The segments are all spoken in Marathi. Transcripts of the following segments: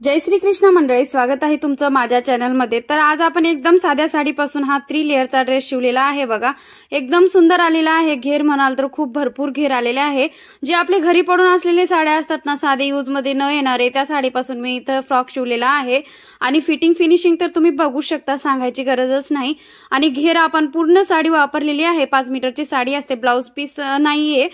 जय श्री कृष्ण मंडळी, स्वागत आहे तुमचं माझ्या चॅनलमध्ये। तर आज आपण एकदम साध्या साडीपासून हा 3 लेअरचा ड्रेस शिवलेला आहे बघा। एकदम सुंदर आलेला आहे। घेर म्हणाल तर खूप भरपूर घेर आलेले आहे। जे आपले घरी पडून असलेले साड्या असतात ना, साधे यूज मध्ये न येणारे, त्या साडीपासून मी इथं फ्रॉक शिवलेला आहे। आणि फिटिंग फिनिशिंग तर तुम्ही बघू शकता, सांगायची गरजच नाही। आणि घेर आपण पूर्ण साडी वापरलेली आहे। 5 मीटरची साडी असते, ब्लाउज पीस नाहीये,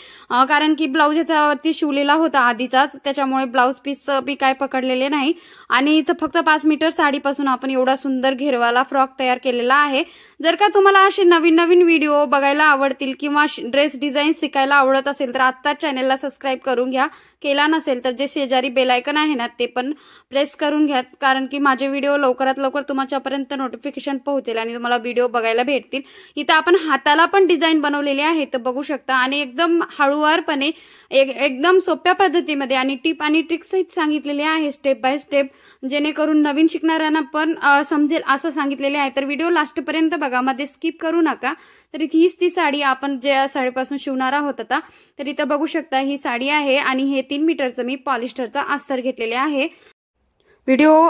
कारण की ब्लाउज याच्यावरती शिवलेला होता आधीचाच, त्याच्यामुळे ब्लाउज पीस बी काय पकडलेले नाही। आणि इथं फक्त 5 मीटर साडीपासून आपण एवढा सुंदर घेरवाला फ्रॉक तयार केलेला आहे। जर का तुम्हाला असे नवीन नवीन व्हिडिओ बघायला आवडतील किंवा ड्रेस डिझाइन शिकायला आवडत असेल तर आता चॅनलला सबस्क्राइब करून घ्या। केला नसेल तर जे शेजारी बेल आयकॉन आहे ना ते पण प्रेस करून घ्या, कारण की माझे व्हिडिओ लवकरात लवकर तुमच्यापर्यंत नोटिफिकेशन पोहोचेल आणि तुम्हाला व्हिडिओ बघायला भेटतील। इथं आपण हाताला पण डिझाइन बनवलेले आहे, तर बघू शकता। आणि एकदम हळूवारपणे एकदम सोप्या पद्धतीमध्ये आणि टिप आणि ट्रिक्स सहित सांगितलेले आहे, स्टेप बाय स्टेप, जेणेकरून नवीन शिकणाऱ्यांना पण समजेल असं सांगितलेले आहे। तर व्हिडिओ लास्ट पर्यंत बघा, मध्ये स्किप करू नका। तर हीच ती साडी आपण ज्या साडीपासून शिवणार आहोत आता, तर इथं बघू शकता ही साडी आहे आणि हे 3 मीटरचं मी पॉलिस्टरचा अस्तर घेतलेले आहे। व्हिडिओ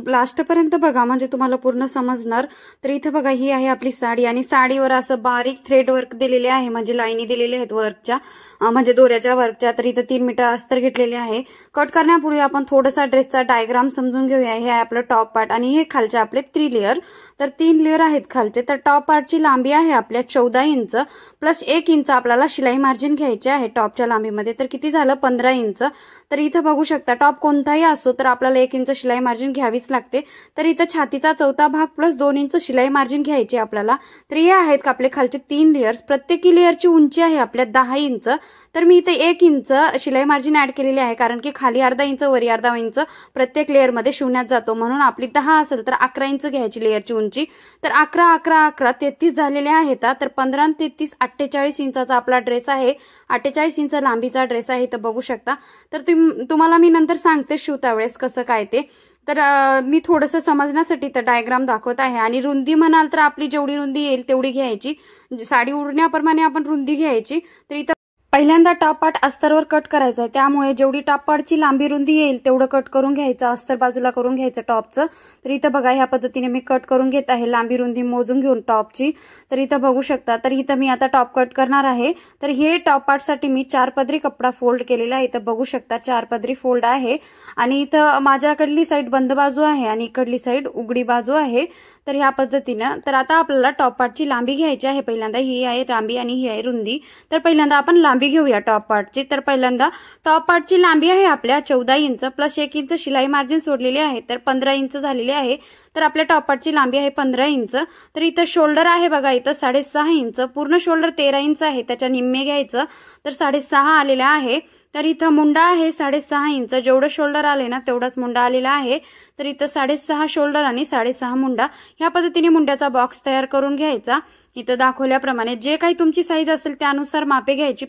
लास्ट पर्यंत बघा म्हणजे तुम्हाला पूर्ण समजणार। तर इथे बघा ही आहे आपली साडी आणि साडीवर असं बारीक थ्रेड वर्क दिलेले आहे, म्हणजे लाईनी दिलेले आहेत वर्कच्या, म्हणजे दोऱ्याच्या वर्कच्या। तर इथे 3 मीटर अस्तर घेतलेले आहे। कट करण्यापूर्वी आपण थोडासा ड्रेसचा डायग्राम समजून घेऊया। हे आहे आपलं टॉप पार्ट आणि हे खालचे आपले 3 लेअर। तर 3 लेअर आहेत खालचे। तर टॉप पार्टची लांबी आहे आपल्या 14 इंच प्लस 1 इंच आपल्याला शिलाई मार्जिन घ्यायचे आहे टॉपच्या लांबीमध्ये। तर किती झालं 15 इंच। तर इथं बघू शकता टॉप कोणताही असो तर आपल्याला 1 इंच शिलाई मार्जिन घ्यावीच लागते। तर इथं छातीचा चौथा भाग प्लस 2 इंच शिलाई मार्जिन घ्यायची आपल्याला। तर हे आहेत आपले खालचे 3 लेयर्स। प्रत्येकी लेयरची उंची आहे आपल्या 10 इंच। तर मी इथे 1 इंच शिलाई मार्जिन ऍड केलेली आहे, कारण की खाली अर्धा इंच वरी अर्धा इंच प्रत्येक लेयर मध्ये शिवण्यात जातो, म्हणून आपली 10 असेल तर 11 इंच घ्यायची लेयरची उंची। तर 11 11 11 33 झालेले आहेत। तर 15 आणि 33 48 इंचाचा आपला ड्रेस आहे। 48 इंच लांबीचा ड्रेस आहे, तर बघू शकता। तर तुम्हाला मी नंतर सांगते शिवता वेळेस कसं काय ते। तर मी थोडंसं समजण्यासाठी तर डायग्राम दाखवत आहे। आणि रुंदी म्हणाल तर आपली जेवढी रुंदी येईल तेवढी घ्यायची, साडी उडण्याप्रमाणे आपण रुंदी घ्यायची। तर इथं पहिल्यांदा टॉप पार्ट अस्तरवर कट करायचा आहे, त्यामुळे जेवढी टॉप पार्टची लांबी रुंदी येईल तेवढं कट करून घ्यायचं, अस्तर बाजूला करून घ्यायचं टॉपचं। तर इथं बघा ह्या पद्धतीने मी कट करून घेत आहे, लांबी रुंदी मोजून घेऊन टॉपची। तर इथं बघू शकता। तर इथं मी आता टॉप कट करणार आहे। तर हे टॉप पार्टसाठी मी 4 पदरी कपडा फोल्ड केलेला आहे। इथं बघू शकता 4 पदरी फोल्ड आहे। आणि इथं माझ्याकडली साईड बंद बाजू आहे आणि इकडली साईड उघडी बाजू आहे। तर ह्या पद्धतीनं तर आता आपल्याला टॉप पार्टची लांबी घ्यायची आहे। पहिल्यांदा ही आहे लांबी आणि ही आहे रुंदी। तर पहिल्यांदा आपण लांबी घेऊया टॉप पार्टची। तर पहिल्यांदा टॉप पार्टची लांबी आहे आपल्या 14 इंच प्लस 1 इंच शिलाई मार्जिन सोडलेली आहे, तर 15 इंच झालेली आहे। तर आपल्या टॉप पार्टची लांबी आहे 15 इंच। तर इथं शोल्डर आहे बघा, इथं 6.5 इंच, पूर्ण शोल्डर 13 इंच आहे, त्याच्या निम्मे घ्यायचं, तर 6.5 आलेला आहे। तर इथं मुंडा आहे 6.5 इंच, जेवढं शोल्डर आले ना तेवढाच मुंडा आलेला आहे। तर इथं 6.5 शोल्डर आणि 6.5 मुंडा, ह्या पद्धतीने मुंड्याचा बॉक्स तयार करून घ्यायचा। इथं दाखवल्याप्रमाणे जे काही तुमची साईज असेल त्यानुसार मापे घ्यायची।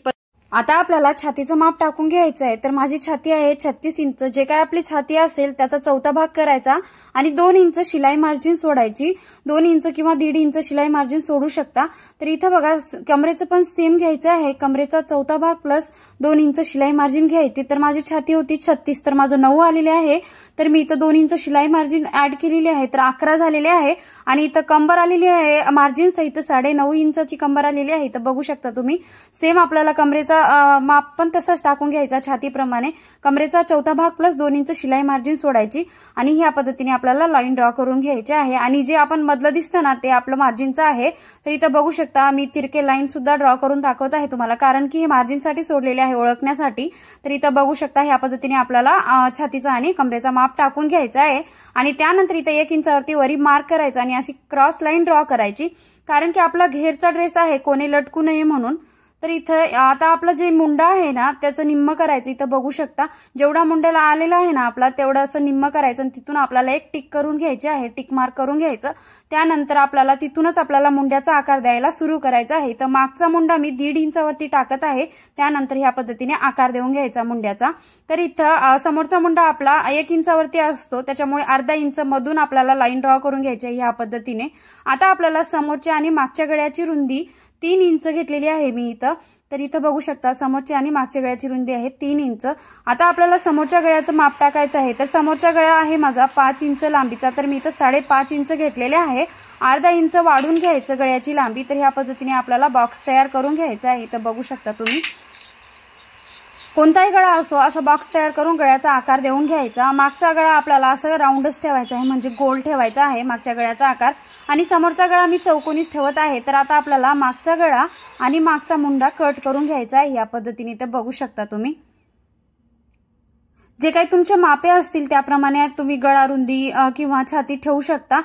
आता आपल्याला छातीचं माप टाकून घ्यायचं आहे। तर माझी छाती आहे 36 इंच। जे काय आपली छाती असेल त्याचा चौथा भाग करायचा आणि 2 इंच शिलाई मार्जिन सोडायची। 2 इंच किंवा 1.5 इंच शिलाई मार्जिन सोडू शकता। तर इथं बघा कमरेचं पण सेम घ्यायचं आहे, कमरेचा चौथा भाग प्लस 2 इंच शिलाई मार्जिन घ्यायची। तर माझी छाती होती 36, तर माझं 9 आलेले आहे। तर मी इथं 2 इंच शिलाई मार्जिन ऍड केलेली आहे, तर 11 झालेले आहे। आणि इथं कंबर आलेली आहे मार्जिन सहित 9.5 इंचाची कंबर आलेली आहे। तर बघू शकता तुम्ही, सेम आपल्याला कमरेचा माप पण तसाच टाकून घ्यायचा छातीप्रमाणे। कमरेचा चौथा भाग प्लस 2 इंच शिलाई मार्जिन सोडायची आणि ह्या पद्धतीने आपल्याला लाईन ड्रॉ करून घ्यायची आहे। आणि जे आपण मधलं दिसतं ना ते आपलं मार्जिनचं आहे। तर इथं बघू शकता मी तिरके लाईन सुद्धा ड्रॉ करून दाखवत आहे तुम्हाला, कारण की हे मार्जिनसाठी सोडलेले आहे ओळखण्यासाठी। तर इथं बघू शकता ह्या पद्धतीने आपल्याला छातीचा आणि कमरेचा माप टाकून घ्यायचा आहे। आणि त्यानंतर इथं 1 इंचावरती वरी मार्क करायचा आणि अशी क्रॉस लाईन ड्रॉ करायची, कारण की आपला घेरचा ड्रेस आहे, कोणी लटकू नये म्हणून। तर इथं आता आपलं जे मुंडा आहे ना त्याचं निम्म करायचं। इथं बघू शकता जेवढा मुंड्याला आलेला आहे ना आपला तेवढं असं निम्म करायचं आणि तिथून आपल्याला एक टिक करून घ्यायची आहे, टिक मार्क करून घ्यायचं। त्यानंतर आपल्याला तिथूनच आपल्याला मुंड्याचा आकार द्यायला सुरू करायचा आहे। तर मागचा मुंडा मी 1.5 इंचावरती टाकत आहे, त्यानंतर ह्या पद्धतीने आकार देऊन घ्यायचा मुंड्याचा। तर इथं समोरचा मुंडा आपला 1 इंचावरती असतो, त्याच्यामुळे अर्धा इंच मधून आपल्याला लाईन ड्रॉ करून घ्यायची आहे ह्या पद्धतीने। आता आपल्याला समोरच्या आणि मागच्या गळ्याची रुंदी 3 इंच घेतलेली आहे मी इथं। तर इथं बघू शकता समोरची आणि मागच्या गळ्याची रुंदी आहे 3 इंच। आता आपल्याला समोरच्या गळ्याचं माप टाकायचं आहे। तर समोरचा गळा आहे माझा 5 इंच लांबीचा, तर मी इथं 5.5 इंच घेतलेले आहे। अर्धा इंच वाढून घ्यायचं गळ्याची लांबी। तर ह्या पद्धतीने आपल्याला बॉक्स तयार करून घ्यायचा आहे। इथं बघू शकता तुम्ही, कोणताही गळा असो असा बॉक्स तयार करून गळ्याचा आकार देऊन घ्यायचा। मागचा गळा आपल्याला असं राऊंडच ठेवायचा आहे, म्हणजे गोल ठेवायचा आहे मागच्या गळ्याचा आकार, आणि समोरचा गळा मी चौकोनीच ठेवत आहे। तर आता आपल्याला मागचा गळा आणि मागचा मुंडा कट करून घ्यायचा आहे या पद्धतीने। तर बघू शकता तुम्ही, जे काही तुमचे मापे असतील त्याप्रमाणे तुम्ही गळा रुंदी किंवा छाती ठेवू शकता।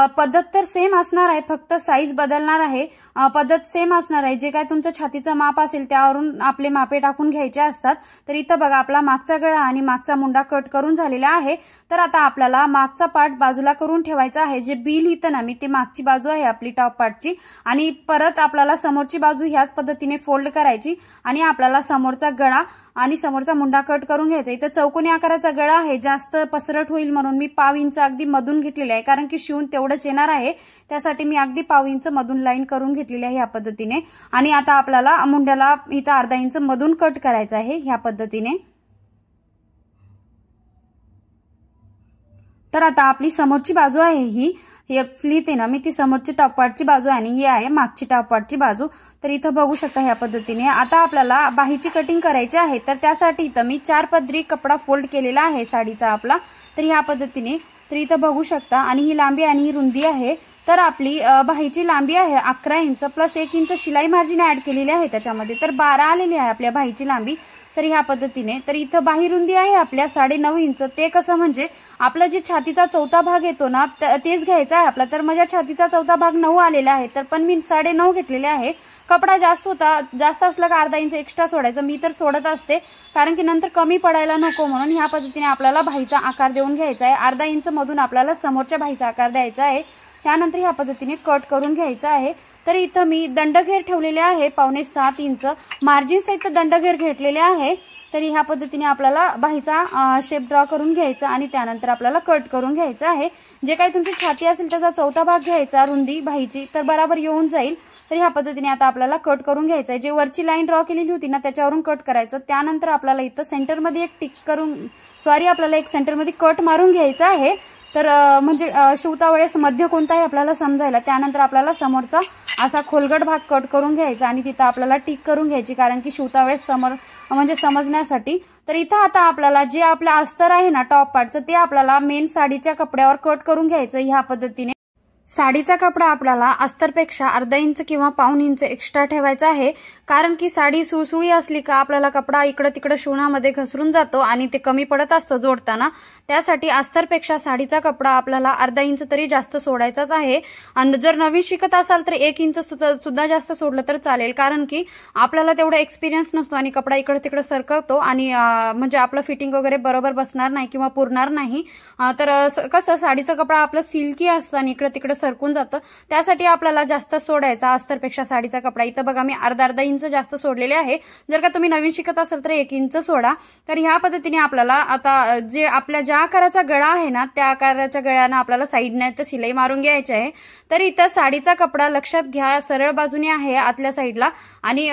पद्धत तर सेम असणार आहे, फक्त साईज बदलणार आहे। पद्धत सेम असणार आहे। जे काही तुमचं छातीचं माप असेल त्यावरून आपले मापे टाकून घ्यायचे असतात। तर इथं बघा आपला मागचा गळा आणि मागचा मुंडा कट करून झालेला आहे। तर आता आपल्याला मागचा पार्ट बाजूला करून ठेवायचा आहे। जे बी लिहितं ना मी ते मागची बाजू आहे आपली टॉप पार्टची, आणि परत आपल्याला समोरची बाजू ह्याच पद्धतीने फोल्ड करायची आणि आपल्याला समोरचा गळा आणि समोरचा मुंडा कट करून घ्यायचा। इथं चौकोनी आकाराचा गळा आहे, जास्त पसरट होईल म्हणून मी 1/2 इंच अगदी मधून घेतलेले आहे, कारण की शिवून तेवढंच येणार आहे। त्यासाठी मी अगदी 1/2 इंच मधून लाईन करून घेतलेली आहे ह्या पद्धतीने। आणि आता आपल्याला मुंड्याला इथं अर्धा इंच मधून कट करायचं आहे ह्या पद्धतीने। तर आता आपली समोरची बाजू आहे ही एक फ्लीत आहे ना मी ती समोरची टॉप पार्टची बाजू आहे आणि ही आहे मागची टॉप पार्टची बाजू। तर इथं बघू शकता ह्या पद्धतीने। आता आपल्याला बाहीची कटिंग करायची आहे, तर त्यासाठी इथं मी 4 पदरी कपडा फोल्ड केलेला आहे साडीचा आपला। तर ह्या पद्धतीने, तर इथं बघू शकता, आणि ही लांबी आणि ही रुंदी आहे। तर आपली बाहीची लांबी आहे 11 इंच प्लस 1 इंच शिलाई मार्जिन ऍड केलेली आहे त्याच्यामध्ये, तर 12 आलेली आहे आपल्या बाहीची लांबी। तर ह्या पद्धतीने, तर इथं बाही रुंदी आहे आपल्या 9.5 इंच। ते कसं म्हणजे आपला जे छातीचा चौथा भाग येतो ना तेच घ्यायचा आहे आपला। तर माझ्या छातीचा चौथा भाग 9 आलेला आहे, तर पण मी 9.5 घेतलेले आहे। कपडा जास्त होता, जास्त असला का अर्धा इंच एक्स्ट्रा सोडायचं, मी तर सोडत असते कारण की नंतर कमी पडायला नको म्हणून। ह्या पद्धतीने आपल्याला बाहीचा आकार देऊन घ्यायचा आहे। अर्धा इंच मधून आपल्याला समोरच्या बाहीचा आकार द्यायचा आहे। त्यानंतर ह्या पद्धतीने कट करून घ्यायचा आहे। तर इथं मी दंडघेर ठेवलेले आहे 6.25 इंच, मार्जिन सहित दंडघेर घेतलेले आहे। तर ह्या पद्धतीने आपल्याला बाहीचा शेप ड्रॉ करून घ्यायचा आणि त्यानंतर आपल्याला कट करून घ्यायचा आहे। जे काही तुमची छाती असेल त्याचा चौथा भाग घ्यायचा रुंदी बाहीची, तर बरोबर येऊन जाईल। तर ह्या पद्धतीने आता आपल्याला कट करून घ्यायचं आहे। जे वरची लाईन ड्रॉ केलेली होती ना त्याच्यावरून कट करायचं। त्यानंतर आपल्याला इथं सेंटरमध्ये एक टिक करून आपल्याला एक सेंटरमध्ये कट मारून घ्यायचा आहे। तर म्हणजे शिवता वेळेस मध्य कोणता आहे आपल्याला समजायला। त्यानंतर आपल्याला समोरचा असा खोलगट भाग कट करून घ्यायचा आणि तिथं आपल्याला टिक करून घ्यायची, कारण की शिवता वेळेस म्हणजे समजण्यासाठी। तर इथं आता आपल्याला जे आपलं अस्तर आहे ना टॉप पार्टचं ते आपल्याला मेन साडीच्या कपड्यावर कट करून घ्यायचं ह्या पद्धतीने। साडीचा कपडा आपल्याला अस्तरपेक्षा अर्धा इंच किंवा 1/2 इंच एक्स्ट्रा ठेवायचा आहे, कारण की साडी सुळसुळी असली का आपल्याला कपडा इकडे तिकडे शिवण्यामध्ये घसरून जातो आणि ते कमी पडत असतो जोडताना। त्यासाठी अस्तरपेक्षा साडीचा कपडा आपल्याला अर्धा इंच तरी जास्त सोडायचाच आहे। आणि जर नवीन शिकत असाल तर 1 इंच सुद्धा जास्त सोडलं तर चालेल, कारण की आपल्याला तेवढा एक्सपिरियन्स नसतो आणि कपडा इकडे तिकडे सरकवतो आणि म्हणजे आपलं फिटिंग वगैरे बरोबर बसणार नाही किंवा पुरणार नाही। तर कसं साडीचा कपडा आपलं सिल्की असतं आणि इकडे तिकडे सरकून जातं, त्यासाठी आपल्याला जास्त सोडायचा अस्तरपेक्षा साडीचा कपडा। इथं बघा मी अर्धा इंच जास्त सोडलेले आहे। जर का तुम्ही नवीन शिकत असाल तर 1 इंच सोडा। तर ह्या पद्धतीने आपल्याला आता जे आपल्या ज्या आकाराचा गळा आहे ना त्या आकाराच्या गळ्यानं आपल्याला साईडने तर शिलाई मारून घ्यायची आहे। तर इथं साडीचा कपडा लक्षात घ्या सरळ बाजूने आहे आतल्या साईडला आणि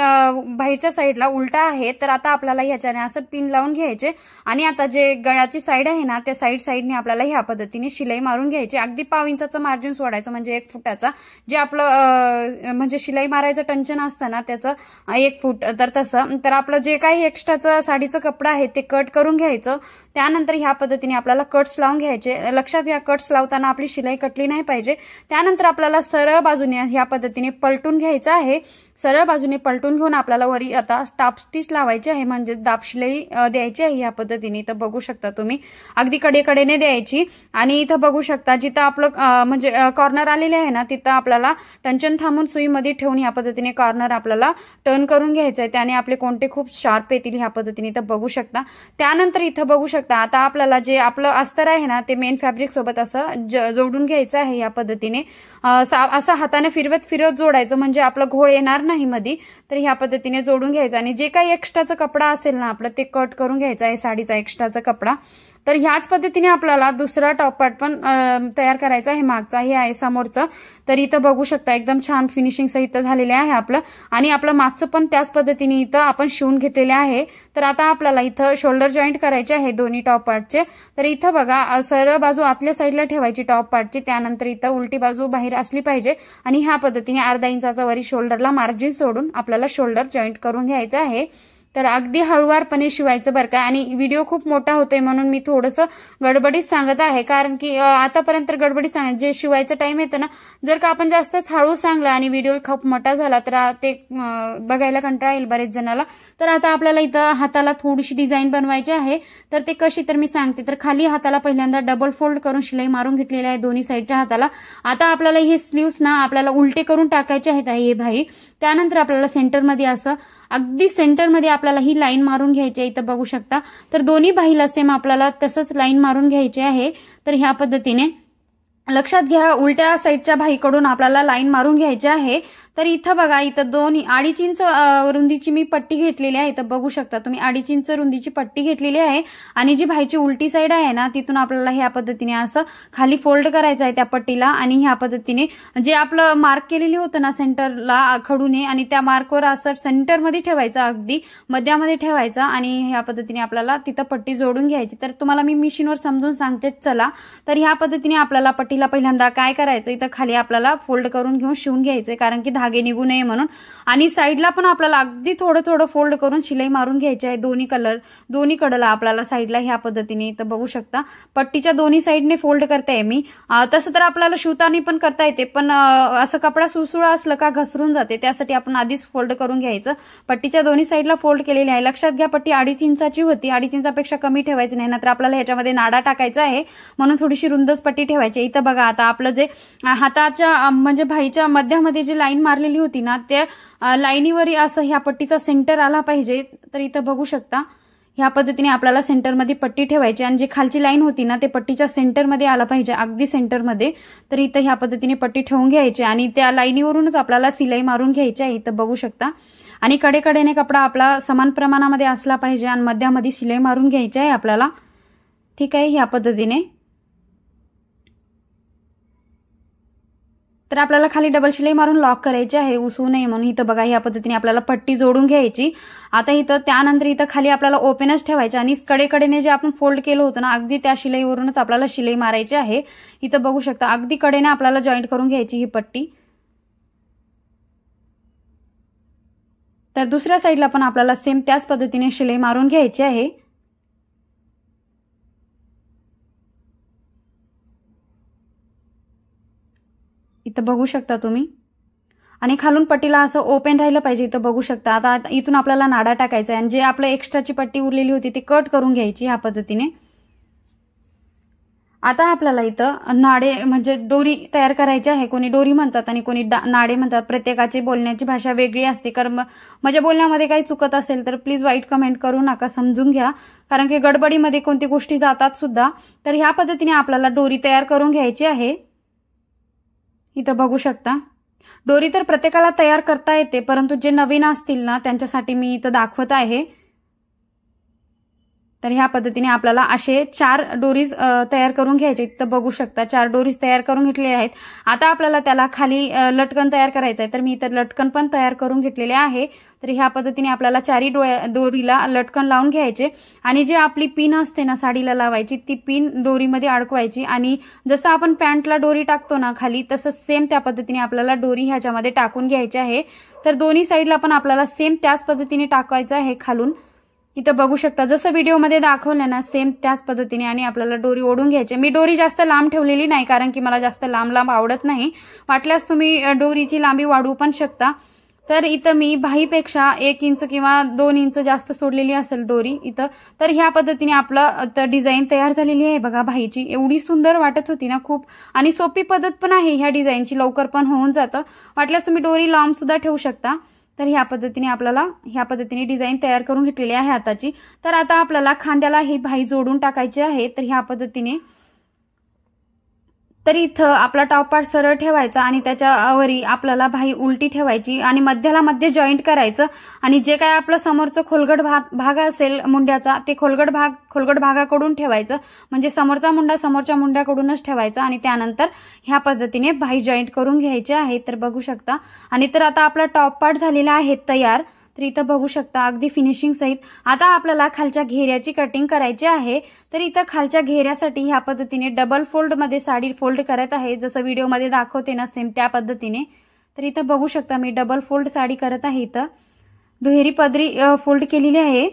बाहेरच्या साईडला उलटा आहे। तर आता आपल्याला ह्याच्याने असं पिन लावून घ्यायचे आणि आता जे गळ्याची साईड आहे ना त्या साईडने आपल्याला ह्या पद्धतीने शिलाई मारून घ्यायची। अगदी 1/2 इंचाचं मार्जिन सोडायचं, म्हणजे 1 फुटाचा जे आपलं म्हणजे शिलाई मारायचं टंचन असतं ना त्याचं 1 फूट। तर तसं तर आपलं जे काही एक्स्ट्राचं साडीचं कपडा आहे ते कट करून घ्यायचं। त्यानंतर ह्या पद्धतीने आपल्याला कट्स लावून घ्यायचे। लक्षात घ्या कट्स लावताना आपली शिलाई कटली नाही पाहिजे। त्यानंतर आपल्याला सरळ बाजूने ह्या पद्धतीने पलटून घ्यायचं आहे। सरळ बाजूने पलटून घेऊन आपल्याला वरी आता स्टाफ स्टिच लावायची आहे, म्हणजे दाब शिलाई द्यायची आहे ह्या पद्धतीने। इथं बघू शकता तुम्ही अगदी कडेकडेने द्यायची आणि इथं बघू शकता जिथं आपलं म्हणजे कॉर्नर आलेले आहे ना तिथं आपल्याला टंचन थांबून सुईमध्ये ठेवून ह्या पद्धतीने कॉर्नर आपल्याला टर्न करून घ्यायचं आहे, त्याने आपले कोणते खूप शार्प येतील ह्या पद्धतीने इथं बघू शकता। त्यानंतर इथं बघू शकता आता आपल्याला जे आपलं अस्तर आहे ना ते मेन फॅब्रिक सोबत असं जोडून घ्यायचं आहे या पद्धतीने। असं हाताने फिरवत जोडायचं, म्हणजे आपलं घोळ येणार नाही मध्ये। तर ह्या पद्धतीने जोडून घ्यायचं आणि जे काही एक्स्ट्राचा कपडा असेल ना आपलं ते कट करून घ्यायचा आहे साडीचा एक्स्ट्राचा कपडा। तर ह्याच पद्धतीने आपल्याला दुसरा टॉप पार्ट पण तयार करायचा आहे मागचा। हे आहे आहे समोरचं, तर इथं बघू शकता एकदम छान फिनिशिंग सहित झालेले आहे आपलं. आणि आपलं मागचं पण त्याच पद्धतीने इथं आपण शिवून घेतलेले आहे. तर आता आपल्याला इथं शोल्डर जॉईंट करायचे आहे दोन्ही टॉप पार्टचे. तर इथं बघा सरळ बाजू आतल्या साईडला ठेवायची टॉप पार्टची, त्यानंतर इथं उलटी बाजू बाहेर असली पाहिजे आणि ह्या पद्धतीने अर्धा इंचाचा वरी शोल्डरला मार्जिन सोडून आपल्याला शोल्डर जॉईंट करून घ्यायचं आहे. तर अगदी हळूवारपणे शिवायचं बरं का. आणि व्हिडिओ खूप मोठा होतोय म्हणून मी थोडंसं गडबडीत सांगत आहे, कारण की आतापर्यंत गडबडीत जे शिवायचं टाइम येतं ना, जर का आपण जास्तच हळू सांगला आणि व्हिडिओ खूप मोठा झाला तर ते बघायला कंटाळा येईल बरेच जणाला. तर आता आपल्याला इथं हाताला थोडीशी डिझाईन बनवायची आहे. तर ते कशी तर मी सांगते. तर खाली हाताला पहिल्यांदा डबल फोल्ड करून शिलाई मारून घेतलेली आहे दोन्ही साईडच्या हाताला. आता आपल्याला हे स्लीव्स ना आपल्याला उलटे करून टाकायचे आहेत हे भाई. त्यानंतर आपल्याला सेंटरमध्ये असं अगदी सेंटरमध्ये आपल्याला ही लाईन मारून घ्यायची आहे. इथं बघू शकता. तर दोन्ही बाहीला सेम आपल्याला तसंच लाईन मारून घ्यायची आहे. तर ह्या पद्धतीने लक्षात घ्या, उलट्या साईडच्या बाहीकडून आपल्याला लाईन मारून घ्यायची आहे. तर इथं बघा, इथं 2.5 इंच रुंदीची मी पट्टी घेतलेली आहे. इथं बघू शकता तुम्ही 2.5 इंच रुंदीची पट्टी घेतलेली आहे. आणि जी बाहीची उलटी साईड आहे ना, तिथून आपल्याला ह्या पद्धतीने असं खाली फोल्ड करायचं आहे त्या पट्टीला. आणि ह्या पद्धतीने जे आपलं मार्क केलेली होतं ना सेंटरला खडूने, आणि त्या मार्कवर असं सेंटरमध्ये ठेवायचं, अगदी मध्यामध्ये ठेवायचं आणि ह्या पद्धतीने आपल्याला तिथं पट्टी जोडून घ्यायची. तर तुम्हाला मी मशीनवर समजून सांगते चला. तर ह्या पद्धतीने आपल्याला पट्टीला पहिल्यांदा काय करायचं, इथं खाली आपल्याला फोल्ड करून घेऊन शिवून घ्यायचंय, कारण की धागे निघू नये म्हणून. आणि साईडला पण आपल्याला अगदी थोडं थोडं फोल्ड करून शिलाई मारून घ्यायची आहे दोन्ही कडला आपल्याला साईडला. ह्या पद्धतीने इथं बघू शकता पट्टीच्या दोन्ही साईडने फोल्ड करताय मी. तसं तर आपल्याला शिवताना पण करता येते, पण असं कपडा सुळसुळा असलं का घसरून जाते, त्यासाठी आपण आधीच फोल्ड करून घ्यायचं. पट्टीच्या दोन्ही साईडला फोल्ड केलेली आहे. लक्षात घ्या, पट्टी 2.5 इंचाची होती, 2.5 इंचापेक्षा कमी ठेवायची नाही, नाहीतर आपल्याला ह्याच्यामध्ये नाडा टाकायचा आहे म्हणून थोडीशी रुंदच पट्टी ठेवायची. इथं बघा, आता आपलं जे हाताच्या म्हणजे भाईच्या मध्यामध्ये जी लाईन मारलेली होती ना, त्या लाईनीवर असं ह्या पट्टीचा सेंटर आला पाहिजे. तर इथं बघू शकता ह्या पद्धतीने आपल्याला सेंटरमध्ये पट्टी ठेवायची आणि जी खालची लाईन होती ना ते पट्टीच्या सेंटरमध्ये आला पाहिजे, अगदी सेंटरमध्ये. तर इथं ह्या पद्धतीने पट्टी ठेवून घ्यायची आणि त्या लाईनीवरूनच आपल्याला सिलाई मारून घ्यायची आहे. इथं बघू शकता. आणि कडेकडेने कपडा आपला समान प्रमाणामध्ये असला पाहिजे आणि मध्यामध्ये सिलाई मारून घ्यायची आहे आपल्याला. ठीक आहे, ह्या पद्धतीने. तर आपल्याला खाली डबल शिलाई मारून लॉक करायची आहे, उसू नये म्हणून. इथं बघा, ह्या पद्धतीने आपल्याला पट्टी जोडून घ्यायची. आता इथं त्यानंतर इथं खाली आपल्याला ओपनच ठेवायचे आणि कडेकडेने जे आपण फोल्ड केलं होतं ना, अगदी त्या शिलाईवरूनच आपल्याला शिलाई मारायची आहे. इथं बघू शकता, अगदी कडेने आपल्याला जॉईंट करून घ्यायची ही पट्टी. तर दुसऱ्या साईडला पण आपल्याला सेम त्याच पद्धतीने शिलाई मारून घ्यायची आहे. इथं बघू शकता तुम्ही. आणि खालून पट्टीला असं ओपन राहिलं पाहिजे. इथं बघू शकता. आता इथून आपल्याला नाडा टाकायचा आहे आणि जे आपलं एक्स्ट्राची पट्टी उरलेली होती ती कट करून घ्यायची ह्या पद्धतीने. आता आपल्याला इथं नाडे म्हणजे दोरी तयार करायची आहे. कोणी दोरी म्हणतात आणि कोणी नाडे म्हणतात. प्रत्येकाची बोलण्याची भाषा वेगळी असते. कारण माझ्या बोलण्यामध्ये काही चुकत असेल तर प्लीज वाईट कमेंट करू नका, समजून घ्या, कारण की गडबडीमध्ये कोणती गोष्टी जातात सुद्धा. तर ह्या पद्धतीने आपल्याला दोरी तयार करून घ्यायची आहे. इथं बघू शकता. दोरी तर प्रत्येकाला तयार करता येते, परंतु जे नवीन असतील ना त्यांच्यासाठी मी इथं दाखवत आहे. तर ह्या पद्धतीने आपल्याला असे 4 डोरीज तयार करून घ्यायचे. इथं बघू शकता 4 डोरीज तयार करून घेतलेल्या आहेत. आता आपल्याला त्याला खाली लटकन तयार करायचं आहे. तर मी इथं लटकन पण तयार करून घेतलेले आहे. तर ह्या पद्धतीने आपल्याला 4 दोरीला लटकन लावून घ्यायचे आणि जी आपली पिन असते ना साडीला लावायची, ती पिन दोरीमध्ये अडकवायची आणि जसं आपण पॅन्टला डोरी टाकतो ना खाली, तसं सेम त्या पद्धतीने आपल्याला डोरी ह्याच्यामध्ये टाकून घ्यायची आहे. तर दोन्ही साईडला पण आपल्याला सेम त्याच पद्धतीने टाकायचं आहे खालून. इथं बघू शकता जसं व्हिडिओमध्ये दाखवलं ना सेम त्याच पद्धतीने. आणि आपल्याला डोरी ओढून घ्यायची. मी डोरी जास्त लांब ठेवलेली नाही, कारण की मला जास्त लांब आवडत नाही. वाटल्यास तुम्ही डोरीची लांबी वाढवू पण शकता. तर इथं मी बाहीपेक्षा 1 इंच किंवा 2 इंच जास्त सोडलेली असेल डोरी इथं. तर ह्या पद्धतीने आपलं डिझाईन तयार झालेली आहे बघा बाहीची. एवढी सुंदर वाटत होती ना खूप, आणि सोपी पद्धत पण आहे ह्या डिझाईनची, लवकर पण होऊन जातं. वाटल्यास तुम्ही डोरी लांब सुद्धा ठेवू शकता. तर ह्या पद्धतीने आपल्याला ह्या पद्धतीने डिझाईन तयार करून घेतलेली आहे हाताची. तर आता आपल्याला खांद्याला ही बाही जोडून टाकायची आहे. तर ह्या पद्धतीने तर इथं आपला टॉप पार्ट सरळ ठेवायचा आणि त्याच्यावरी आपल्याला बाही उलटी ठेवायची आणि मध्याला मध्ये जॉईंट करायचं आणि जे काय आपलं समोरचं खोलगट भाग असेल मुंड्याचा ते खोलगट भागाकडून ठेवायचं, म्हणजे समोरचा मुंडा समोरच्या मुंड्याकडूनच ठेवायचा आणि त्यानंतर ह्या पद्धतीने बाही जॉईंट करून घ्यायची आहे। तर बघू शकता आणि तर आता आपला टॉप पार्ट झालेला आहे तयार। तर इथं बघू शकता अगदी फिनिशिंग सहित। आता आपल्याला खालच्या घेऱ्याची कटिंग करायची आहे। तर इथं खालच्या घेऱ्यासाठी ह्या पद्धतीने डबल फोल्ड मध्ये साडी फोल्ड करत आहे, जसं व्हिडिओमध्ये दाखवते ना सेम त्या पद्धतीने। तर इथं बघू शकता मी डबल फोल्ड साडी करत आहे। इथं दुहेरी पदरी फोल्ड केलेली आहे।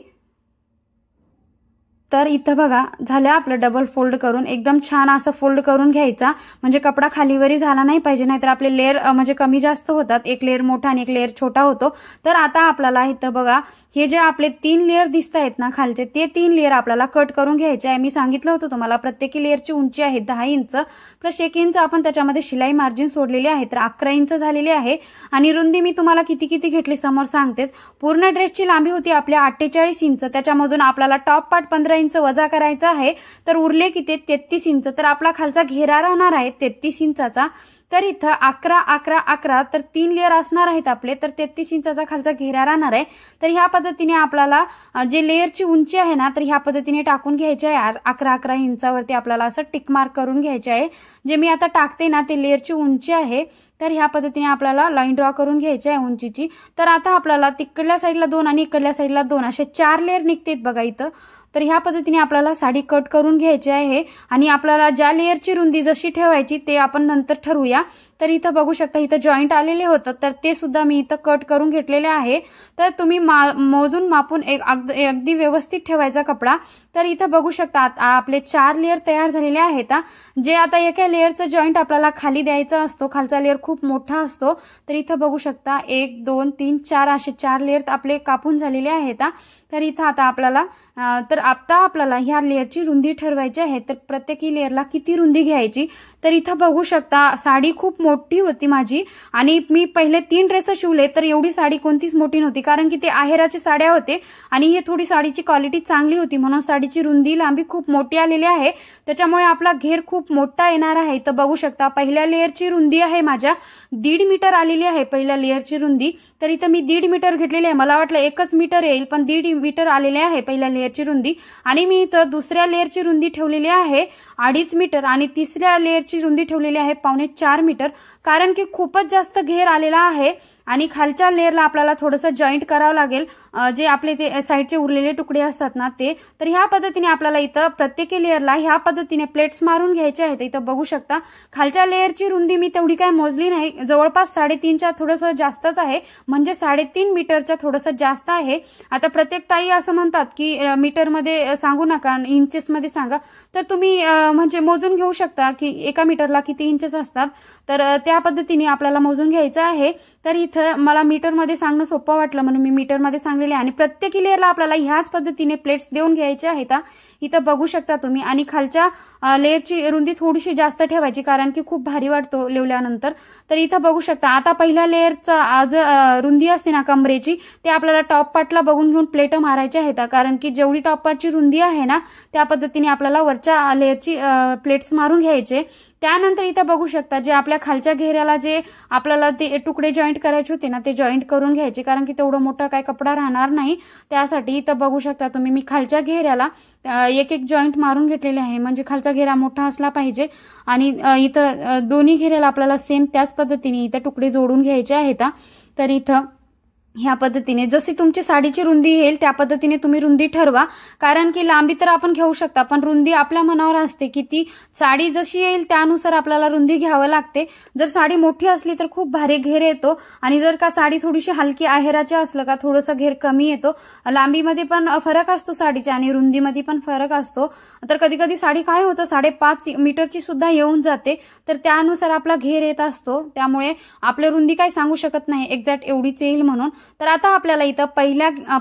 तर इथं बघा झालं आपलं डबल फोल्ड करून, एकदम छान असं फोल्ड करून घ्यायचा, म्हणजे कपडा खालीवरी झाला नाही पाहिजे, नाहीतर आपले लेअर म्हणजे कमी जास्त होतात, एक लेअर मोठा आणि एक लेअर छोटा होतो। तर आता आपल्याला इथं बघा हे जे आपले 3 लेअर दिसत आहेत ना खालचे, ते 3 लेअर आपल्याला कट करून घ्यायचे आहे। मी सांगितलं होतं तुम्हाला प्रत्येकी लेअरची उंची आहे 10 इंच प्लस 1 इंच आपण त्याच्यामध्ये शिलाई मार्जिन सोडलेली आहे, तर 11 इंच झालेली आहे। आणि रुंदी मी तुम्हाला किती घेतली समोर सांगतेच। पूर्ण ड्रेसची लांबी होती आपल्या 48 इंच, त्याच्यामधून आपल्याला टॉप पार्ट 15 इंच वजा करायचा आहे, तर उरले किती 33 इंच। तर आपला खालचा घेरा राहणार आहे 33 इंचाचा। तर इथं 11 11 11 तर 3 लेअर असणार आहेत आपले, तर 33 इंचाचा खालचा घेरा राहणार आहे। तर ह्या पद्धतीने आपल्याला जे लेअरची उंची आहे ना, तर ह्या पद्धतीने टाकून घ्यायची आहे। 11 11 इंचावरती आपल्याला असं टिक मार्क करून घ्यायचे आहे। जे मी आता टाकते ना ते लेअरची उंची आहे, तर ह्या पद्धतीने आपल्याला लाईन ड्रॉ करून घ्यायची आहे उंचीची। तर आता आपल्याला तिकडल्या साईडला 2 आणि इकडल्या साईडला 2 असे 4 लेअर निघतात बघा इथं। तर ह्या पद्धतीने आपल्याला साडी कट करून घ्यायची आहे आणि आपल्याला ज्या लेअरची रुंदी जशी ठेवायची ते आपण नंतर ठरवूया। तर इथं बघू शकता इथं जॉईंट आलेले होतं, तर ते सुद्धा मी इथं कट करून घेतलेले आहे। तर तुम्ही मोजून मापून अगदी व्यवस्थित ठेवायचा कपडा। तर इथं बघू शकता आपले 4 लेअर तयार झालेले आहेत। जे आता एका लेअरचं जॉईंट आपल्याला खाली द्यायचा असतो, खालचा लेअर खूप मोठा असतो। तर इथं बघू शकता 1 2 3 4 असे 4 लेअर आपले कापून झालेले आहेत। तर इथं आता आपल्याला ह्या लेअरची रुंदी ठरवायची आहे। तर प्रत्येकी लेअरला किती रुंदी घ्यायची, तर इथं बघू शकता साडी खूप मोठी होती माझी आणि मी पहिले 3 ड्रेस शिवले, तर एवढी साडी कोणतीच मोठी नव्हती, कारण की ते आहेराच्या साड्या होते आणि हे थोडी साडीची क्वालिटी चांगली होती, म्हणून साडीची रुंदी लांबी खूप मोठी आलेली आहे। त्याच्यामुळे आपला घेर खूप मोठा येणार आहे। तर बघू शकता पहिल्या लेअरची रुंदी आहे माझ्या 1.5 मीटर आलेली आहे पहिल्या लेअरची रुंदी। तर इथं मी 1.5 मीटर घेतलेली आहे, मला वाटलं 1 मीटर येईल, पण 1.5 मीटर आलेली आहे पहिल्या लेअरची रुंदी। आणि मी इथं दुसऱ्या लेअरची रुंदी ठेवलेली आहे 2.5 मीटर आणि तिसऱ्या लेअरची रुंदी ठेवलेली आहे 3.25 मीटर, कारण की खूपच जास्त घेर आलेला आहे आणि खालच्या लेअरला आपल्याला थोडंसं जॉईंट करावं लागेल, जे आपले ते साईडचे उरलेले तुकडे असतात ना ते। तर ह्या पद्धतीने आपल्याला इथं प्रत्येकी लेअरला ह्या पद्धतीने प्लेट्स मारून घ्यायचे आहेत। इथं बघू शकता खालच्या लेअरची रुंदी मी तेवढी काय मोजली नाही, जवळपास 3.5च्या थोडंसं जास्तच आहे, म्हणजे 3.5 मीटरच्या थोडंसं जास्त आहे। आता प्रत्येक ताई असं म्हणतात की मीटरमध्ये सांगू नका, इंचेसमध्ये सांगा, तर तुम्ही म्हणजे मोजून घेऊ शकता की 1 मीटरला किती इंचेस असतात, तर त्या पद्धतीने आपल्याला मोजून घ्यायचं आहे। तर इथं मला मीटरमध्ये सांगणं सोपं वाटलं म्हणून मी मीटरमध्ये सांगलेले आहे आणि प्रत्येकी लेअरला आपल्याला ह्याच पद्धतीने प्लेट्स देऊन घ्यायचे आहेत। इथं बघू शकता तुम्ही, आणि खालच्या लेअरची रुंदी थोडीशी जास्त ठेवायची, कारण की खूप भारी वाटतो लिवल्यानंतर। तर इथं बघू शकता आता पहिल्या लेअरचा रुंदी असते ना कमरेची, ते आपल्याला टॉप पार्टला बघून घेऊन प्लेट मारायच्या आहेत, कारण की जेवढी टॉप पार्टची रुंदी आहे ना त्या पद्धतीने आपल्याला वरच्या लेअरची प्लेट्स मारून घ्यायचे। त्यानंतर इथं बघू शकता जे आपल्या खालच्या घेऱ्याला जे आपल्याला ते तुकडे जॉईंट करायचे होते ना ते जॉईंट करून घ्यायचे, कारण की तेवढं मोठा काय कपडा राहणार नाही, त्यासाठी इथं बघू शकता तुम्ही मी खालच्या घेऱ्याला एक जॉईंट मारून घेतलेले आहे, म्हणजे खालचा घेरा मोठा असला पाहिजे। आणि इथं दोन्ही घेऱ्याला आपल्याला सेम त्याच पद्धतीने इथं तुकडे जोडून घ्यायचे आहेत। तर इथं ह्या पद्धतीने जशी तुमची साडीची रुंदी येईल त्या पद्धतीने तुम्ही रुंदी ठरवा, कारण की लांबी तर आपण घेऊ शकता, पण रुंदी आपल्या मनावर असते की ती साडी जशी येईल त्यानुसार आपल्याला रुंदी घ्यावं लागते। जर साडी मोठी असली तर खूप भारी घेर येतो, आणि जर का साडी थोडीशी हलकी आहेराची असलं का थोडंसं घेर कमी येतो। लांबीमध्ये पण फरक असतो साडीच्या आणि रुंदीमध्ये पण फरक असतो। तर कधी कधी साडी काय होतं 5.5 मीटरची सुद्धा येऊन जाते, तर त्यानुसार आपला घेर येत असतो, त्यामुळे आपल्या रुंदी काय सांगू शकत नाही एक्झॅक्ट एवढीच येईल म्हणून। तर आता आपल्याला इथं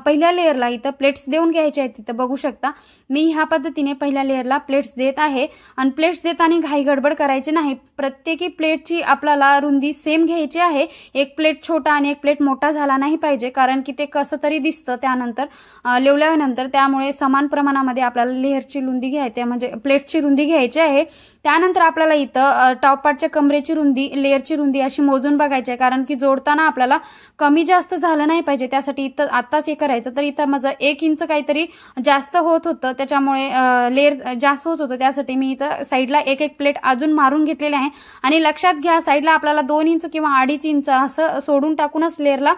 पहिल्या लेअरला इथं प्लेट्स देऊन घ्यायचे आहेत। इथं बघू शकता मी ह्या पद्धतीने पहिल्या लेअरला प्लेट्स देत आहे आणि प्लेट्स देताना घाई गडबड करायची नाही। प्रत्येकी प्लेटची आपल्याला रुंदी सेम घ्यायची आहे। एक प्लेट छोटा आणि एक प्लेट मोठा झाला नाही पाहिजे, कारण की ते कसं तरी दिसतं त्यानंतर लेवल्यानंतर, त्यामुळे समान प्रमाणामध्ये आपल्याला लेअरची रुंदी घ्यायची म्हणजे प्लेटची रुंदी घ्यायची आहे। त्यानंतर आपल्याला इथं टॉप पार्टच्या कमरेची रुंदी लेअरची रुंदी अशी मोजून बघायची आहे, कारण की जोडताना आपल्याला कमी जास्त झालं नाही पाहिजे, त्यासाठी इथं आत्ताच हे करायचं। तर इथं माझं 1 इंच काहीतरी जास्त होत होतं, त्याच्यामुळे लेअर जास्त होत होतं, त्यासाठी मी इथं साईडला एक प्लेट अजून मारून घेतलेली आहे। आणि लक्षात घ्या साईडला आपल्याला 2 इंच किंवा 2.5 इंच असं सोडून टाकूनच लेअरला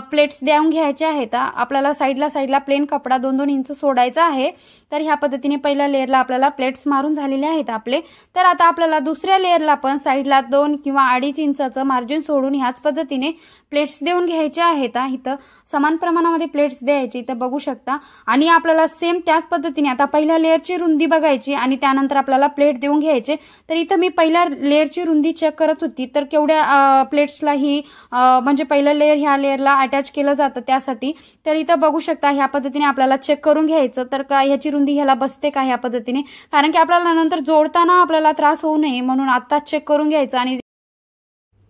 प्लेट्स देऊन घ्यायचे आहेत। आपल्याला साईडला प्लेन कपडा 2-2 इंच सोडायचा आहे। तर ह्या पद्धतीने पहिल्या लेअरला आपल्याला प्लेट्स मारून झालेले आहेत आपले। तर आता आपल्याला दुसऱ्या लेअरला पण साईडला 2 किंवा 2.5 इंचाचं मार्जिन सोडून ह्याच पद्धतीने प्लेट्स देऊन घ्यायचे आहेत। इथं समान प्रमाणामध्ये प्लेट्स द्यायची, इथं बघू शकता। आणि आपल्याला सेम त्याच पद्धतीने आता पहिल्या लेअरची रुंदी बघायची आणि त्यानंतर आपल्याला प्लेट देऊन घ्यायचे। तर इथं मी पहिल्या लेअरची रुंदी चेक करत होती, तर केवढ्या प्लेट्सला ही म्हणजे पहिलं लेअर ह्या लेअरला अटॅच केलं जातं त्यासाठी। तर इथं बघू शकता ह्या पद्धतीने आपल्याला चेक करून घ्यायचं, तर का ह्याची रुंदी ह्याला बसते का ह्या पद्धतीने, कारण की आपल्याला नंतर जोडताना आपल्याला त्रास होऊ नये म्हणून आत्ताच चेक करून घ्यायचं। आणि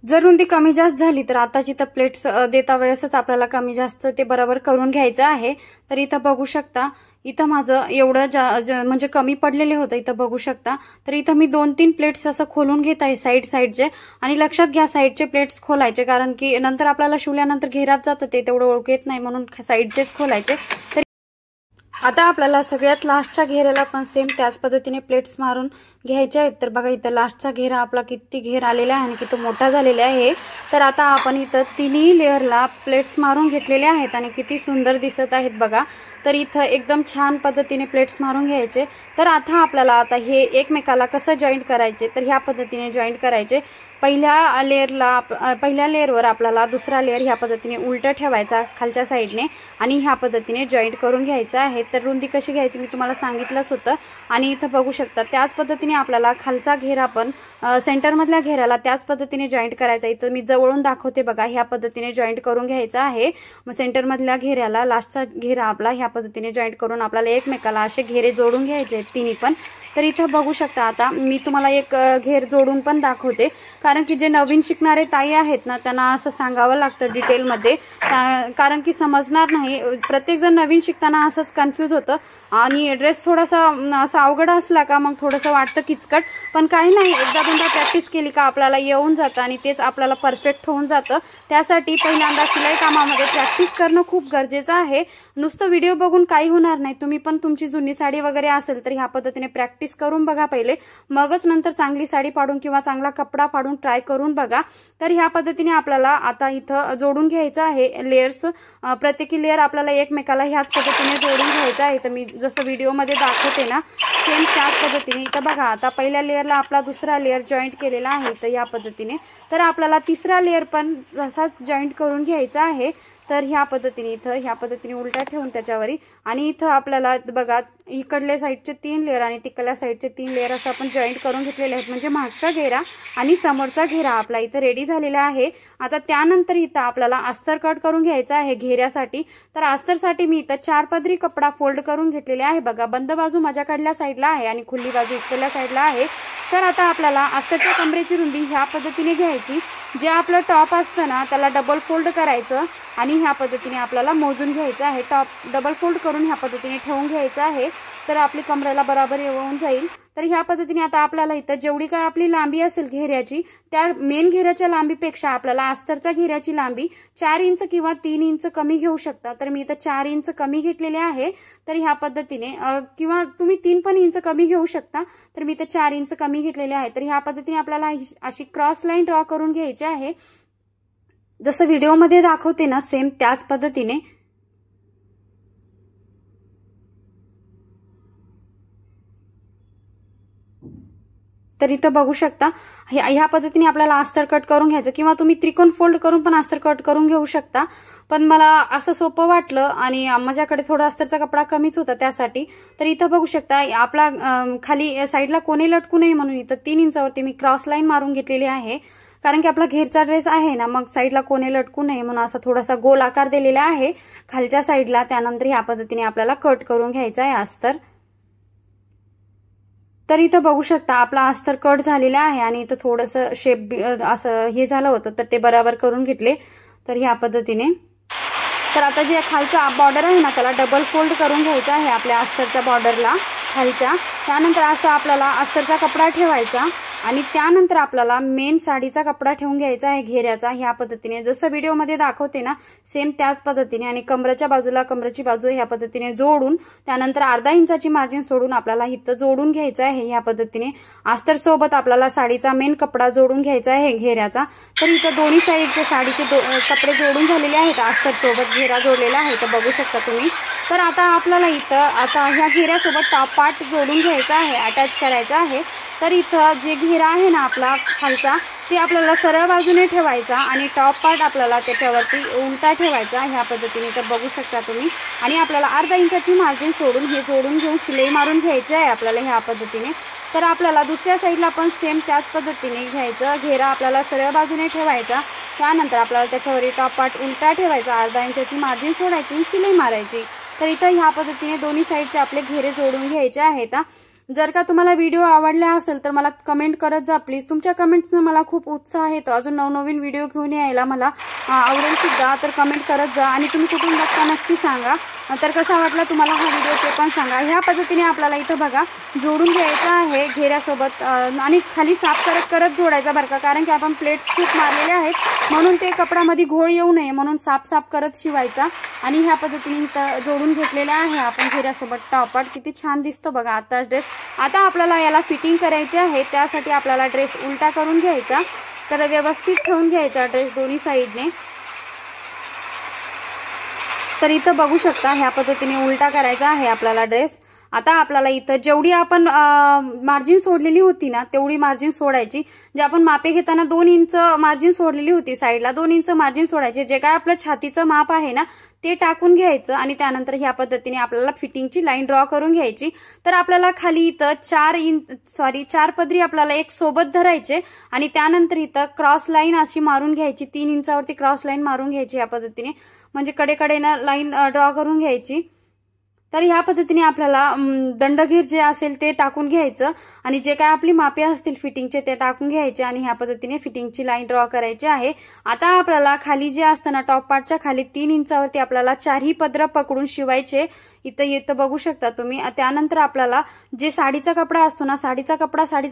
जर रुंदी कमी जास्त झाली तर आताची तर प्लेट्स देता वेळेसच आपल्याला कमी जास्त ते बरोबर करून घ्यायचं आहे। तर इथं बघू शकता इथं माझं एवढं म्हणजे कमी पडलेले होतं, इथं बघू शकता। तर इथं मी 2-3 प्लेट्स असं खोलून घेत आहे साईडचे, आणि लक्षात घ्या साईडचे प्लेट्स खोलायचे, कारण की नंतर आपल्याला शिवल्यानंतर घेरात जातं ते तेवढं ओळख येत नाही, म्हणून साईडचेच खोलायचे। तर आता आपल्याला सगळ्यात लास्टच्या घेऱ्याला पण सेम त्याच पद्धतीने प्लेट्स मारून घ्यायचे आहेत। तर बघा इथं लास्टचा घेरा आपला किती घेर आलेला आहे आणि किती मोठा झालेला आहे। तर आता आपण इथं तिन्ही लेअरला प्लेट्स मारून घेतलेले आहेत आणि किती सुंदर दिसत आहेत बघा। तर इथं एकदम छान पद्धतीने प्लेट्स मारून घ्यायचे। तर आता आपल्याला आता हे एकमेकाला कसं जॉईंट करायचे, तर ह्या पद्धतीने जॉईंट करायचे। पहिल्या लेअरवर आपल्याला दुसरा लेअर ह्या पद्धतीने उलटा ठेवायचा खालच्या साईडने आणि ह्या पद्धतीने जॉईंट करून घ्यायचं आहे। तर रुंदी कशी घ्यायची मी तुम्हाला सांगितलंच होतं। आणि इथं बघू शकता त्याच पद्धतीने आपल्याला खालचा घेरा पण सेंटरमधल्या घेऱ्याला त्याच पद्धतीने जॉईंट करायचा। इथं मी जवळून दाखवते बघा, ह्या पद्धतीने जॉईंट करून घ्यायचा आहे। मग सेंटरमधल्या घेऱ्याला लास्टचा घेरा आपला ह्या पद्धतीने जॉईंट करून आपल्याला एकमेकाला असे घेरे जोडून घ्यायचे आहेत तिन्ही पण। तर इथं बघू शकता आता मी तुम्हाला एक घेर जोडून पण दाखवते, कारण की जे नवीन शिकणारे ताई आहेत ना त्यांना असं सांगावं लागतं डिटेलमध्ये, कारण की समजणार नाही। प्रत्येक जण नवीन शिकताना असंच कन्फ्यूज होतं आणि ड्रेस थोडासा असा अवघड असला का मग थोडंसं वाटतं किचकट, पण काही नाही, एकदा दोनदा प्रॅक्टिस केली का आपल्याला येऊन जातं आणि तेच आपल्याला परफेक्ट होऊन जातं। त्यासाठी पहिल्यांदा शिलाई कामामध्ये प्रॅक्टिस करणं खूप गरजेचं आहे। नुसतं व्हिडिओ बघून काही होणार नाही, तुम्ही पण तुमची जुनी साडी वगैरे असेल तर ह्या पद्धतीने प्रॅक्टिस करून बघा पहिले, मगच नंतर चांगली साडी पाडून किंवा चांगला कपडा पाडून ट्राय करून बघा। तर ह्या पद्धतीने आपल्याला आता इथं जोडून घ्यायचं आहे लेयर्स। प्रत्येकी लेयर आपल्याला एकमेकाला ह्याच पद्धतीने जोडून घ्यायचं आहे। तर मी जसं व्हिडिओमध्ये दाखवते ना सेम त्याच पद्धतीने इथं बघा, आता पहिल्या लेयरला आपला दुसरा लेयर जॉईंट केलेला आहे तर या पद्धतीने। तर आपल्याला तिसरा लेयर पण तसाच जॉईंट करून घ्यायचा आहे। तर ह्या पद्धतीने इथं ह्या पद्धतीने उलटा ठेवून त्याच्यावरी, आणि इथं आपल्याला बघा इकडल्या साईडचे 3 लेयर आणि तिकडल्या साईडचे 3 लेयर असं आपण जॉईंट करून घेतलेले आहेत, म्हणजे मागचा घेरा आणि समोरचा घेरा आपला इथं रेडी झालेला आहे। आता त्यानंतर इथं आपल्याला अस्तर कट करून घ्यायचा आहे घेऱ्यासाठी। तर अस्तरसाठी मी इथं 4 पदरी कपडा फोल्ड करून घेतलेले आहे बघा, बंद बाजू माझ्याकडल्या साईडला आहे आणि खुली बाजू इकडल्या साईडला आहे। तर आता आपल्याला अस्तरच्या कमरेची रुंदी ह्या पद्धतीने घ्यायची, जे आपलं टॉप असतं ना त्याला डबल फोल्ड करायचं आणि ह्या पद्धतीने आपल्याला मोजून घ्यायचं आहे। टॉप डबल फोल्ड करून ह्या पद्धतीने ठेवून घ्यायचं आहे, तर आपली कमरेला बरोबर येऊन जाईल। तर ह्या पद्धतीने आता आपल्याला इथं जेवढी काय आपली लांबी असेल घेऱ्याची, त्या मेन घेऱ्याच्या लांबीपेक्षा आपल्याला अस्तरच्या घेऱ्याची लांबी 4 इंच किंवा 3 इंच कमी घेऊ शकता। तर मी इथं 4 इंच कमी घेतलेले आहे। तर ह्या पद्धतीने किंवा तुम्ही 3 पण इंच कमी घेऊ शकता, तर मी इथं 4 इंच कमी घेतलेले आहे। तर ह्या पद्धतीने आपल्याला अशी क्रॉस लाईन ड्रॉ करून घ्यायची आहे, जसं व्हिडिओमध्ये दाखवते ना सेम त्याच पद्धतीने। तर इथं बघू शकता ह्या पद्धतीने आपल्याला अस्तर कट करून घ्यायचं, किंवा तुम्ही त्रिकोण फोल्ड करून पण अस्तर कट करून घेऊ शकता, पण मला असं सोपं वाटलं आणि माझ्याकडे थोडा अस्तरचा कपडा कमीच होता त्यासाठी। तर इथं बघू शकता आपला खाली साईडला कोणी लटकू नये म्हणून इथं 3 इंचावरती मी क्रॉस लाईन मारून घेतलेली आहे। कारण की आपला घेरचा ड्रेस आहे ना, मग साईडला कोणे लटकू नये म्हणून असा थोडासा गोल आकार दिलेला आहे खालच्या साईडला. त्यानंतर ह्या पद्धतीने आपल्याला कट करून घ्यायचा आहे अस्तर. तर इथं बघू शकता आपला अस्तर कट झालेला आहे आणि इथं थोडंसं शेप असं हे झालं होतं, तर ते बरोबर करून घेतले. तर ह्या पद्धतीने. तर आता जे खालचा बॉर्डर आहे ना, त्याला डबल फोल्ड करून घ्यायचा आहे आपल्या अस्तरच्या बॉर्डरला खालच्या. त्यानंतर असं आपल्याला अस्तरचा कपडा ठेवायचा आणि त्यानंतर आपल्याला मेन साडीचा कपडा ठेवून घ्यायचा आहे घेऱ्याचा. ह्या पद्धतीने जसं व्हिडिओमध्ये दाखवते ना, सेम त्याच पद्धतीने. आणि कमरेच्या बाजूला कमरेची बाजू ह्या पद्धतीने जोडून त्यानंतर अर्धा इंचाची मार्जिन सोडून आपल्याला इथं जोडून घ्यायचं आहे. ह्या पद्धतीने अस्तर सोबत आपल्याला साडीचा मेन कपडा जोडून घ्यायचा आहे घेऱ्याचा. तर इथं दोन्ही साईडचे साडीचे कपडे जोडून झालेले आहेत, अस्तर सोबत घेरा जोडलेला आहे, तर बघू शकता तुम्ही. तर आता आपल्याला इथं आता ह्या घेऱ्यासोबत टॉप पार्ट जोडून घ्यायचा आहे, अटॅच करायचा आहे. तर इथं जे घेरा आहे ना आपला खालचा, ते आपल्याला सरळ बाजूने ठेवायचा आणि टॉप पार्ट आपल्याला त्याच्यावरती उलटा ठेवायचा ह्या पद्धतीने. तर बघू शकता तुम्ही. आणि आपल्याला अर्धा इंचाची मार्जिन सोडून हे जोडून घेऊन शिलाई मारून घ्यायची आहे आपल्याला ह्या पद्धतीने. तर आपल्याला दुसऱ्या साईडला पण सेम त्याच पद्धतीने घ्यायचं. घेरा आपल्याला सरळ बाजूने ठेवायचा. त्यानंतर आपल्याला त्याच्यावर टॉप पार्ट उलटा ठेवायचा, अर्धा इंचाची मार्जिन सोडायची आणि शिलाई मारायची. तर इथं ह्या पद्धतीने दोन्ही साईडचे आपले घेरे जोडून घ्यायचे आहेत. जर का तुम्हाला व्हिडिओ आवडला असेल तर मला कमेंट करत जा प्लीज. तुमच्या कमेंट्सनं मला खूप उत्साह येतो अजून नवनवीन व्हिडिओ घेऊन यायला, मला आवडेल सुद्धा. तर कमेंट करत जा आणि तुम्ही कुठून बघता नक्की सांगा. तर कसा वाटला तुम्हाला हा व्हिडिओ ते पण सांगा. ह्या पद्धतीने आपल्याला इथं बघा जोडून घ्यायचं आहे घेऱ्यासोबत आणि खाली साफ करत जोडायचा बरं का, कारण की आपण प्लेट्स खूप मारलेले आहेत म्हणून ते कपड्यामध्ये घोळ येऊ नये म्हणून साफ करत शिवायचा. आणि ह्या पद्धतीने जोडून घेतलेला आहे आपण घेऱ्यासोबत टॉप पार्ट. किती छान दिसतो बघा आता ड्रेस. आता आपल्याला याला फिटिंग करायची आहे, त्यासाठी आपल्याला ड्रेस उलटा करून घ्यायचा. तर व्यवस्थित ठेवून घ्यायचा ड्रेस दोन्ही साईडने. तर इथं बघू शकता ह्या पद्धतीने उलटा करायचा आहे आपल्याला ड्रेस. आता आपल्याला इथं जेवढी आपण मार्जिन सोडलेली होती ना, तेवढी मार्जिन सोडायची. जे आपण मापे घेताना 2 इंच मार्जिन सोडलेली होती साईडला, 2 इंच मार्जिन सोडायचे. जे काय आपलं छातीचं माप आहे ना, ते टाकून घ्यायचं आणि त्यानंतर ह्या पद्धतीने आपल्याला फिटिंगची लाईन ड्रॉ करून घ्यायची. तर आपल्याला खाली इथं 4 पदरी आपल्याला एक सोबत धरायचे आणि त्यानंतर इथं क्रॉस लाईन अशी मारून घ्यायची. 3 इंचावरती क्रॉस लाईन मारून घ्यायची या पद्धतीने, म्हणजे कडेकडेनं लाईन ड्रॉ करून घ्यायची. तर ह्या पद्धतीने आपल्याला दंडघेर जे असेल ते टाकून घ्यायचं आणि जे काय आपली मापे असतील फिटिंगचे ते टाकून घ्यायचे आणि ह्या पद्धतीने फिटिंगची लाईन ड्रॉ करायची आहे. आता आपल्याला खाली जे असतं ना टॉप पार्टच्या खाली 3 इंचावरती आपल्याला 4ही पदर पकडून शिवायचे. इथं बघू शकता तुम्ही. त्यानंतर आपल्याला जे साडीचा कपडा असतो ना, साडीचा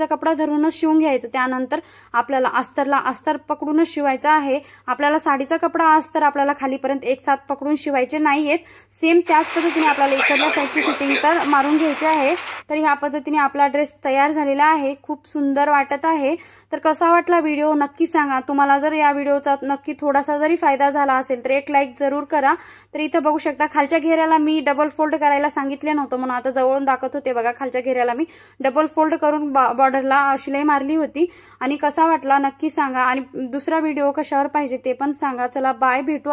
कपडा धरूनच शिवून घ्यायचं. त्यानंतर आपल्याला अस्तर पकडूनच शिवायचा आहे. आपल्याला साडीचा कपडा अस्तर आपल्याला खालीपर्यंत एक साथ पकडून शिवायचे नाहीयेत. सेम त्याच पद्धतीने आपल्याला इकडल्या साईडची फिटिंग तर मारून घ्यायची आहे. तर ह्या पद्धतीने आपला ड्रेस तयार झालेला आहे. खूप सुंदर वाटत आहे. तर कसा वाटला व्हिडिओ नक्की सांगा. तुम्हाला जर या व्हिडिओचा नक्की थोडासा जरी फायदा झाला असेल तर एक लाईक जरूर करा. तर इथं बघू शकता खालच्या घेऱ्याला मी डबल फोल्ड करायला सांगितले नव्हतं म्हणून आता जवळून दाखवत होते बघा. खालच्या घेऱ्याला मी डबल फोल्ड करून बॉर्डरला शिलाई मारली होती. आणि कसा वाटला नक्की सांगा आणि दुसरा व्हिडिओ कशावर पाहिजे ते पण सांगा. चला बाय, भेटू.